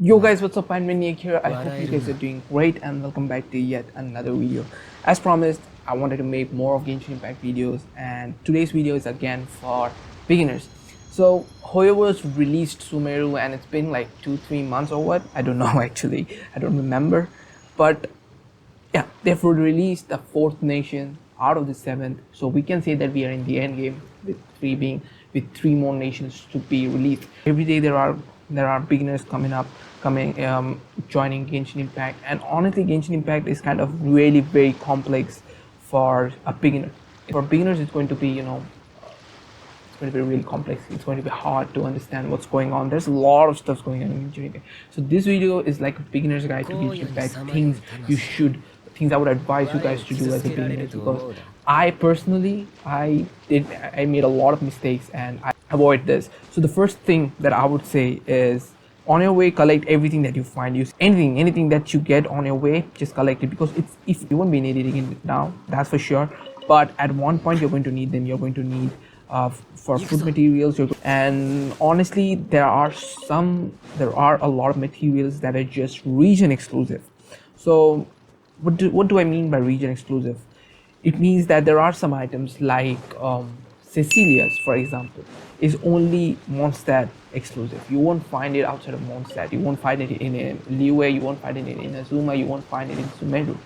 Yo guys, what's up? I'm Maniac here. I hope you guys are doing great and welcome back to yet another video. As promised, I wanted to make more of Genshin Impact videos, and today's video is again for beginners. So Hoyoverse released Sumeru and it's been like 2-3 months or what? I don't know actually. I don't remember. But yeah, they've released the 4th nation out of the 7th. So we can say that we are in the end game with 3 more nations to be released. Every day there are beginners joining Genshin Impact, and honestly Genshin Impact is kind of really very complex for a beginner. For beginners it's going to be, it's going to be really complex. It's going to be hard to understand what's going on. There's a lot of stuff going on in Genshin Impact. So this video is like a beginner's guide to Genshin Impact, things I would advise you guys to do as a beginner, because I personally I made a lot of mistakes and I avoid this. So the first thing that I would say is, on your way, collect everything that you find. Use anything that you get on your way, just collect it, because if you won't be needing it now, that's for sure, but at one point you're going to need them. You're going to need for food materials, and honestly there are a lot of materials that are just region exclusive. So what do I mean by region exclusive? It means that there are some items like Cecilia's, for example, is only Mondstadt exclusive. You won't find it outside of Mondstadt. You won't find it in Liyue, you won't find it in Inazuma, you won't find it in Sumeru.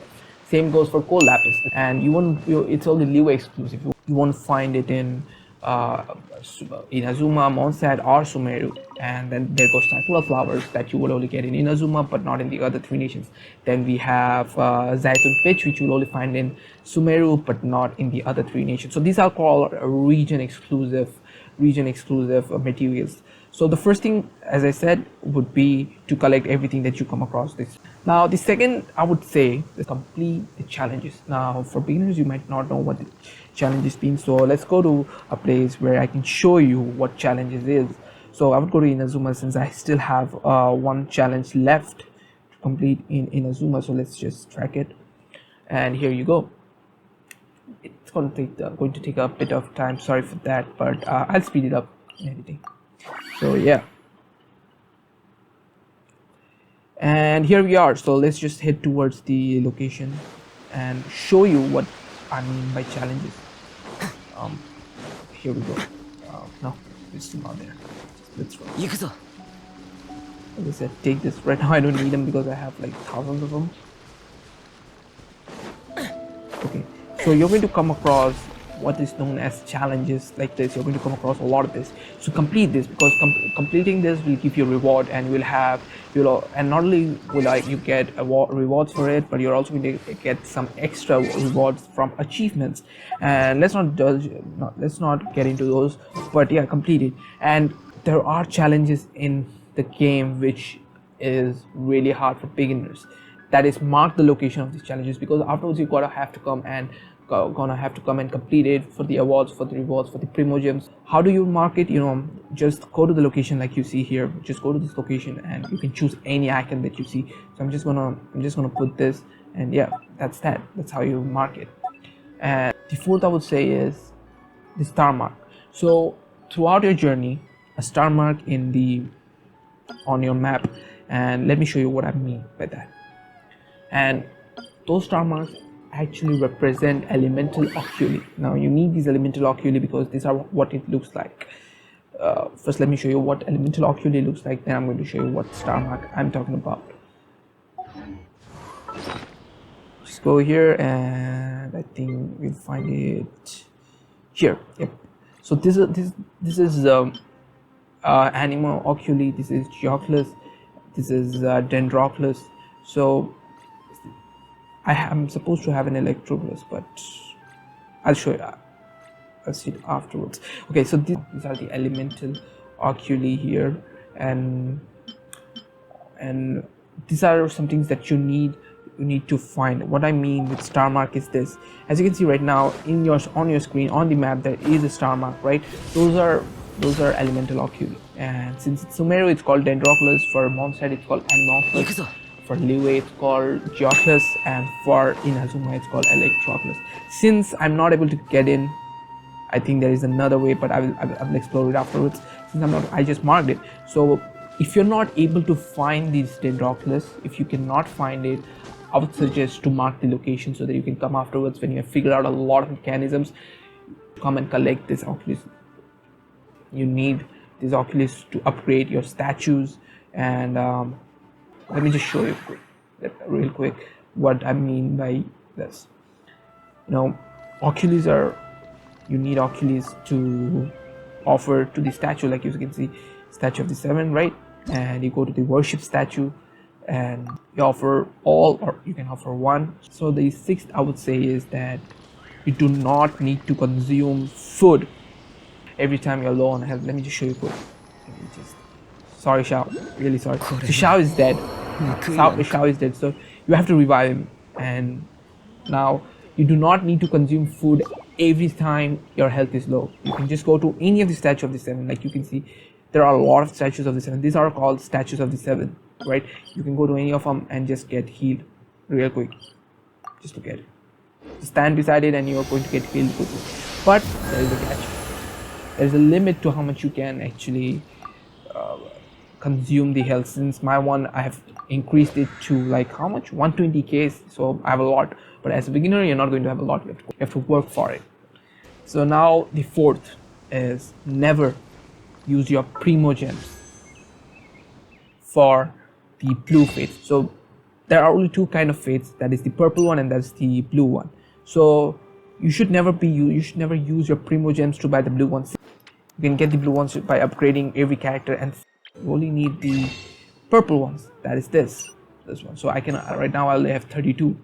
Same goes for Coal Lapis, and it's only Liyue exclusive. You won't find it in Inazuma, Mondstadt, or Sumeru. And then there goes Sakura Flowers that you will only get in Inazuma but not in the other 3 nations. Then we have Zaitun Pitch, which you will only find in Sumeru but not in the other 3 nations. So these are called region exclusive materials. So the first thing, as I said, would be to collect everything that you come across this. Now the second, I would say, is complete the challenges. Now for beginners, you might not know what the challenges mean, so let's go to a place where I can show you what challenges is. So I would go to Inazuma, since I still have one challenge left to complete in Inazuma. So let's just track it, and here you go. It's going to take a bit of time, sorry for that, but I'll speed it up and everything. So yeah, and here we are. So let's just head towards the location and show you what I mean by challenges. Here we go. No, it's still not there. Let's go. As I said, take this. Right now I don't need them because I have like thousands of them. Okay, so you're going to come across what is known as challenges like this. You're going to come across a lot of this. So complete this, because completing this will give you a reward, and and not only will you get rewards for it, but you're also going to get some extra rewards from achievements. And let's not get into those, but yeah, complete it. And there are challenges in the game which is really hard for beginners. That is, mark the location of these challenges, because afterwards you're gonna have to come and complete it for the awards, for the rewards, for the primogems. How do you mark it? Just go to the location like you see here. Just go to this location and you can choose any icon that you see. So I'm just gonna put this, and yeah, that's how you mark it. And the fourth, I would say, is the star mark. So throughout your journey, a star mark on your map, and let me show you what I mean by that. And those star marks actually represent elemental oculi. Now you need these elemental oculi because these are what it looks like. First let me show you what elemental oculi looks like, then I'm going to show you what star mark I'm talking about. Just go here, and I think we'll find it here. Yep. So this is Anima Oculi, this is Geoclus, this is Dendroclus. So I am supposed to have an Electroblus, but I'll show you. I'll see it afterwards. Okay, so these are the elemental oculi here, and these are some things that you need to find. What I mean with star mark is this. As you can see right now on your screen, on the map, there is a star mark, right? Those are elemental oculi, and since it's Sumeru, it's called Dendroclus. For Mondstadt, it's called Animalcus. For Liyue, it's called Geoclus, and for Inazuma, it's called Electroclus. Since I'm not able to get in, I think there is another way, but I will explore it afterwards. Since I just marked it. So If you're not able to find this Dendroculus, if you cannot find it, I would suggest to mark the location so that you can come afterwards when you have figured out a lot of mechanisms. Come and collect this Oculus. You need this Oculus to upgrade your statues, and let me just show you real quick what I mean by this. Oculus you need Oculus to offer to the statue, like you can see, statue of the 7, right? And you go to the worship statue and you offer all, or you can offer one. So the 6th I would say is that you do not need to consume food every time you're low on health. Let me just show you quick. Sorry, Shao, really sorry. So Shao is dead. Shao is dead, so you have to revive him. And now you do not need to consume food every time your health is low. You can just go to any of the statues of the 7. Like you can see, there are a lot of statues of the 7. These are called statues of the 7, right? You can go to any of them and just get healed real quick. Just look at it. Stand beside it and you are going to get healed quickly. But there is a catch. There is a limit to how much you can actually consume the health. Since my one, I have increased it to like how much? 120k. So I have a lot. But as a beginner, you're not going to have a lot. You have to work for it. So now the 4th is never use your primogems for the blue fates. So there are only 2 kind of fates. That is the purple one and that's the blue one. So you should never use your primogems to buy the blue ones. You can get the blue ones by upgrading every character, and you only need the purple ones. That is this one. So I can right now I only have 32.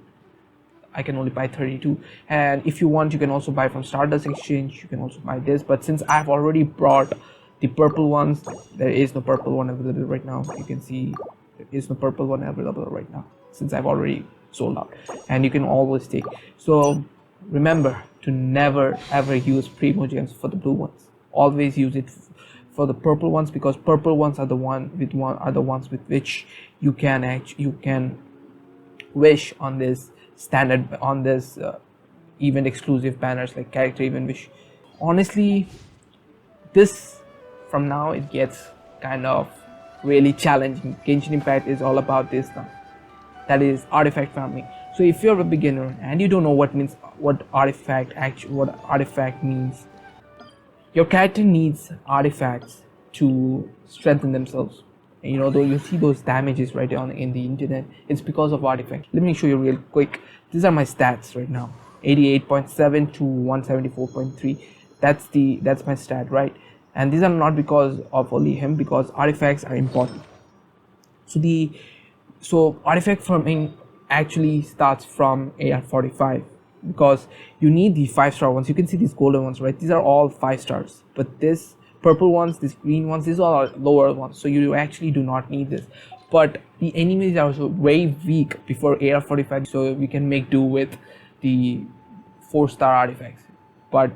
I can only buy 32, and if you want, you can also buy from Stardust Exchange. You can also buy this, but since I've already brought the purple ones, there is no purple one available right now. You can see there is no purple one available right now since I've already sold out, and you can always take. So remember to never ever use primogems for the blue ones. Always use it for the purple ones, because purple ones are the ones with which you can wish on this standard, on this event exclusive banners like character event wish. Honestly, this from now it gets kind of really challenging. Genshin Impact is all about this now, that is artifact farming. So if you're a beginner and you don't know what artifact means, your character needs artifacts to strengthen themselves. And though you see those damages right on in the internet, it's because of artifacts. Let me show you real quick. These are my stats right now: 88.7 to 174.3. That's my stat, right? And these are not because of only him, because artifacts are important. So artifact farming actually starts from AR45, because you need the 5-star ones. You can see these golden ones, right? These are all 5 stars, but this purple ones, these green ones, these all are lower ones, so you actually do not need this. But the enemies are also very weak before AR45, so we can make do with the 4-star artifacts. But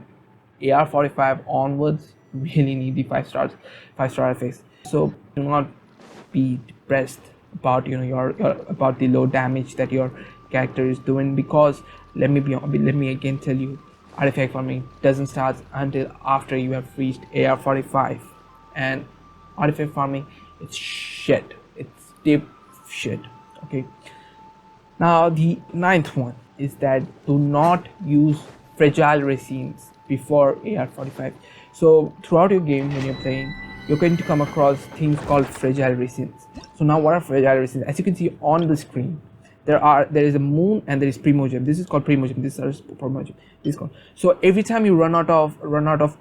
AR45 onwards, you really need the 5-star artifacts. So do not be depressed about your about the low damage that your character is doing, because let me again tell you, artifact farming doesn't start until after you have reached AR45, and artifact farming, it's shit. It's deep shit. Okay. Now the 9th one is that do not use fragile resins before AR45. So throughout your game, when you're playing, you're going to come across things called fragile resins. So now what are fragile resins? As you can see on the screen, there is a moon and there is primogem. This is called primogem. This is primogem. This is called. So every time you run out of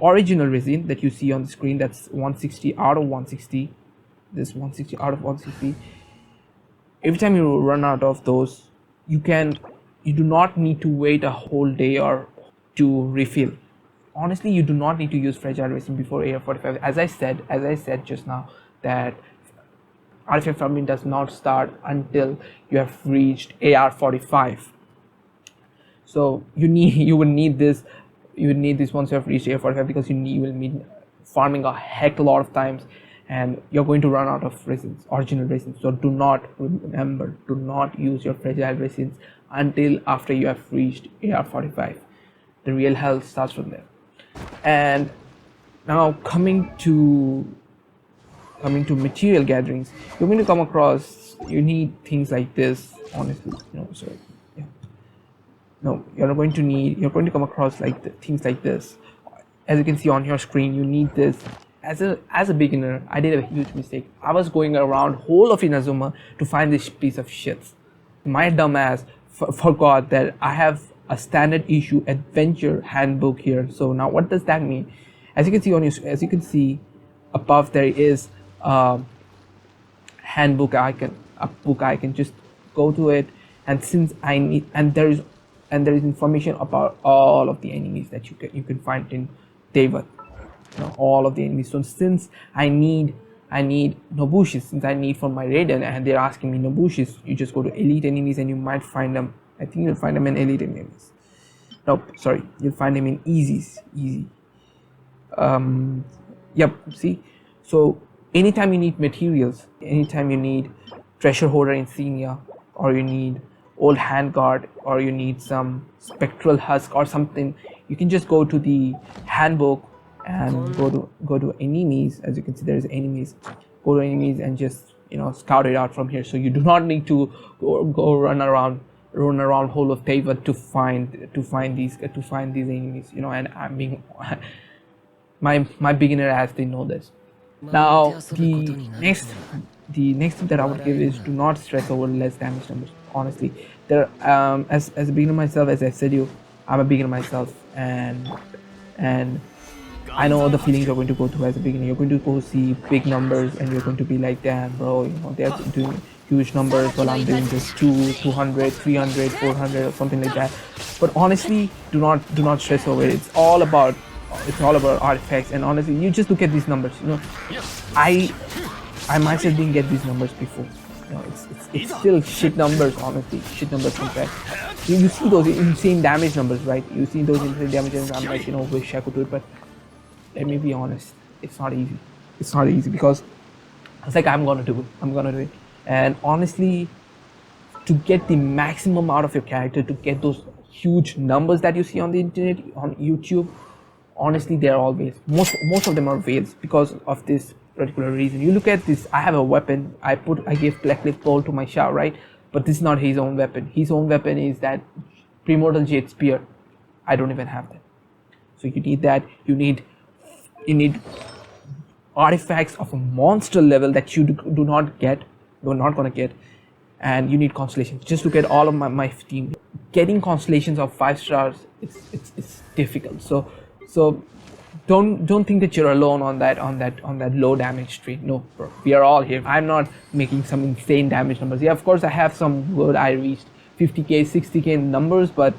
original resin that you see on the screen, that's 160 out of 160. This 160 out of 160. Every time you run out of those, you do not need to wait a whole day or to refill. Honestly, you do not need to use fragile resin before AR45. As I said just now, that artifact farming does not start until you have reached AR45. So you will need this once you have reached AR45, because you will need farming a heck a lot of times, and you're going to run out of resins, original resins. So do not use your fragile resins until after you have reached AR45. The real health starts from there. And now coming to coming to material gatherings, you're going to come across, you need things like this, honestly. No, sorry. Yeah. No, you're going to come across like things like this. As you can see on your screen, you need this. As a beginner, I did a huge mistake. I was going around whole of Inazuma to find this piece of shit. My dumbass forgot that I have a standard issue adventure handbook here. So now what does that mean? As you can see as you can see above, there is a handbook icon, a book icon. Just go to it, and since I need, and there is information about all of the enemies that you can find in David. All of the enemies. So since I need Nobushis, since I need for my Raiden, and they're asking me Nobushis, you just go to elite enemies and you might find them. I think you'll find them in elite enemies. Nope, sorry, you'll find them in easy. Yep, see. So anytime you need materials, anytime you need treasure hoarder insignia, or you need old handguard, or you need some spectral husk or something, you can just go to the handbook and go to enemies. As you can see, there's enemies. Go to enemies and just scout it out from here. So you do not need to go run around whole of Teyvat to find these enemies. And I'm being my beginner as they know this. Now the next tip that I would give is do not stress over less damage numbers. Honestly, there as a beginner myself, as I said I'm a beginner myself, and I know the feelings you're going to go through as a beginner. You're going to go see big numbers and you're going to be like, damn bro, they're doing huge numbers while I'm doing just 200, 300, 400 or something like that. But honestly, do not stress over it. It's all about artifacts, and honestly, you just look at these numbers. I myself didn't get these numbers before. It's still shit numbers, honestly, shit numbers compared. You see those insane damage numbers, right? You see those insane damage numbers. I'm like, wish I could do it, but let me be honest, it's not easy. It's not easy because it's like I'm gonna do it. And honestly, to get the maximum out of your character, to get those huge numbers that you see on the internet, on YouTube, honestly, they're all veils. Most of them are veils because of this particular reason. You look at this. I have a weapon. I gave Blackcliff gold to my Shao, right? But this is not his own weapon. His own weapon is that Primordial Jade Spear. I don't even have that. So you need that. You need artifacts of a monster level that you do not get. You're not gonna get. And you need constellations. Just look at all of my team. Getting constellations of 5 stars, it's difficult. So don't think that you're alone on that low damage tree. No, bro, we are all here. I'm not making some insane damage numbers. Yeah, of course I have some good. I reached 50k, 60k numbers, but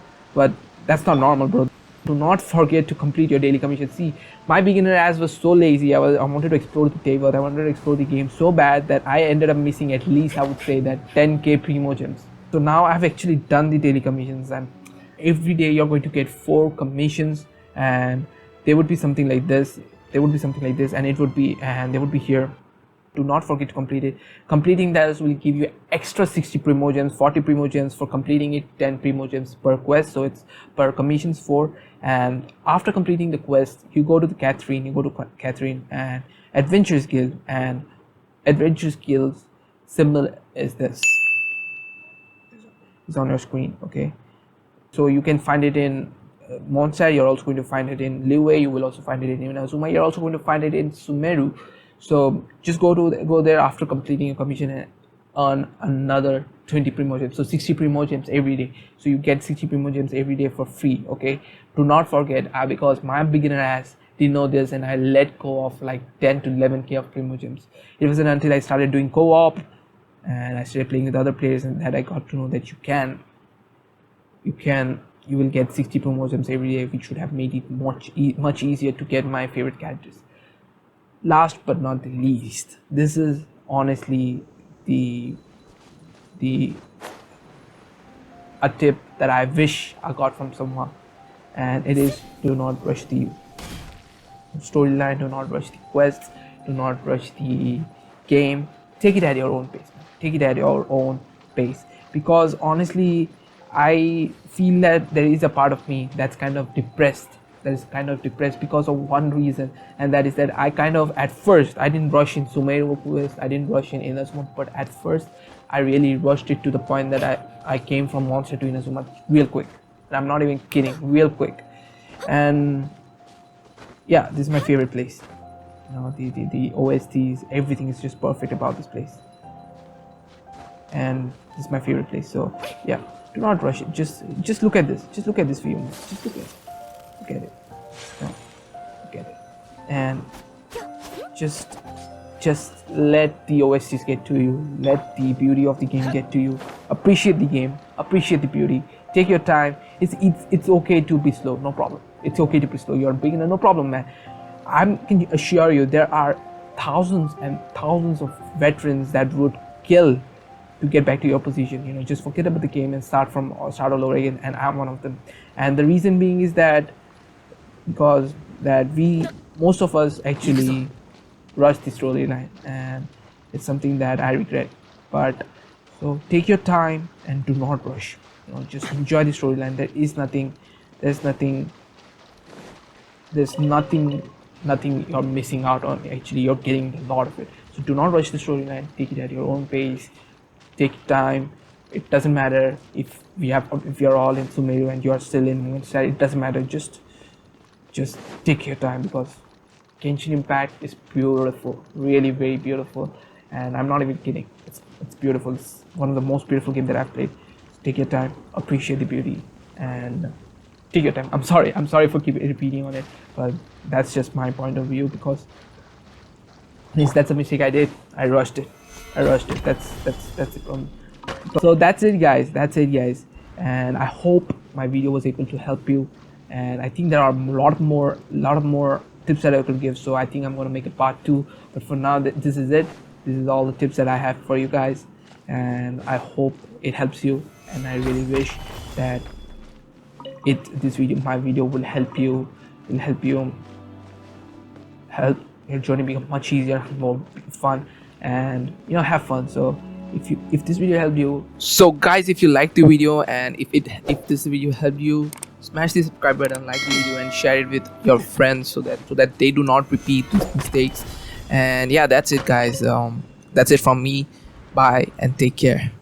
that's not normal, bro. Do not forget to complete your daily commission. See, my beginner as was so lazy. I wanted to explore the Teyvat. I wanted to explore the game so bad that I ended up missing at least, I would say, that 10k primo gems. So now I've actually done the daily commissions, and every day you're going to get 4 commissions, and there would be something like this. And they would be here. Do not forget to complete it. Completing that will give you extra 60 primo gems, 40 primo gems for completing it, 10 primo gems per quest. So it's per commissions 4. And after completing the quest, you go to Catherine and Adventures Guild, and Adventures Guild's symbol is this. It's on your screen, okay? So you can find it in Mondstadt. You're also going to find it in Liyue. You will also find it in Inazuma. You're also going to find it in Sumeru. So just go there after completing a commission and earn another 20 primo gems. So 60 primo gems every day. So you get 60 primo gems every day for free. Okay. Do not forget, because my beginner ass didn't know this, and I let go of like 10 to 11k of primo gems. It wasn't until I started doing co-op and I started playing with other players, and that I got to know that you will get 60 primo gems every day, which should have made it much easier to get my favorite characters. Last but not the least, this is honestly a tip that I wish I got from someone, and it is do not rush the storyline, do not rush the quests, do not rush the game. Take it at your own pace. Because honestly, I feel that there is a part of me that's kind of depressed that is kind of depressed because of one reason, and that is that I kind of, at first I didn't rush in Sumeru Quest, I didn't rush in Inazuma, but at first I really rushed it to the point that I came from Monster to Inazuma real quick, and I'm not even kidding, real quick. And yeah, this is my favorite place. The OSTs, everything is just perfect about this place, and this is my favorite place. So yeah, do not rush it. Just look at this. Just look at this for you. Just look at it. Look at it. No, look at it. And just let the OSTs get to you. Let the beauty of the game get to you. Appreciate the game. Appreciate the beauty. Take your time. It's okay to be slow. No problem. It's okay to be slow. You're a beginner. No problem, man. I can assure you there are thousands and thousands of veterans that would kill to get back to your position. Just forget about the game and start all over again, and I'm one of them. And the reason being is that because that most of us actually rush the storyline, and it's something that I regret. But so take your time and do not rush. Just enjoy the storyline. There's nothing you're missing out on. Actually, you're getting a lot of it. So do not rush the storyline. Take it at your own pace. Take time. It doesn't matter if you're all in Sumeru and you're still in Moonstone. It doesn't matter. Just take your time, because Genshin Impact is beautiful, really very beautiful, and I'm not even kidding. It's beautiful. It's one of the most beautiful games that I've played. So take your time, appreciate the beauty, and take your time. I'm sorry for keep repeating on it, but that's just my point of view, because that's a mistake I did. I rushed it. That's it. So that's it, guys. And I hope my video was able to help you. And I think there are a lot more tips that I could give. So I think I'm gonna make a part 2. But for now, this is it. This is all the tips that I have for you guys. And I hope it helps you. And I really wish that my video will help you. Help your journey become much easier, more fun, and have fun. So if this video helped you, so guys, if you liked the video and if this video helped you, smash the subscribe button, like the video, and share it with your friends so that they do not repeat these mistakes. And yeah, that's it, guys. That's it from me. Bye and take care.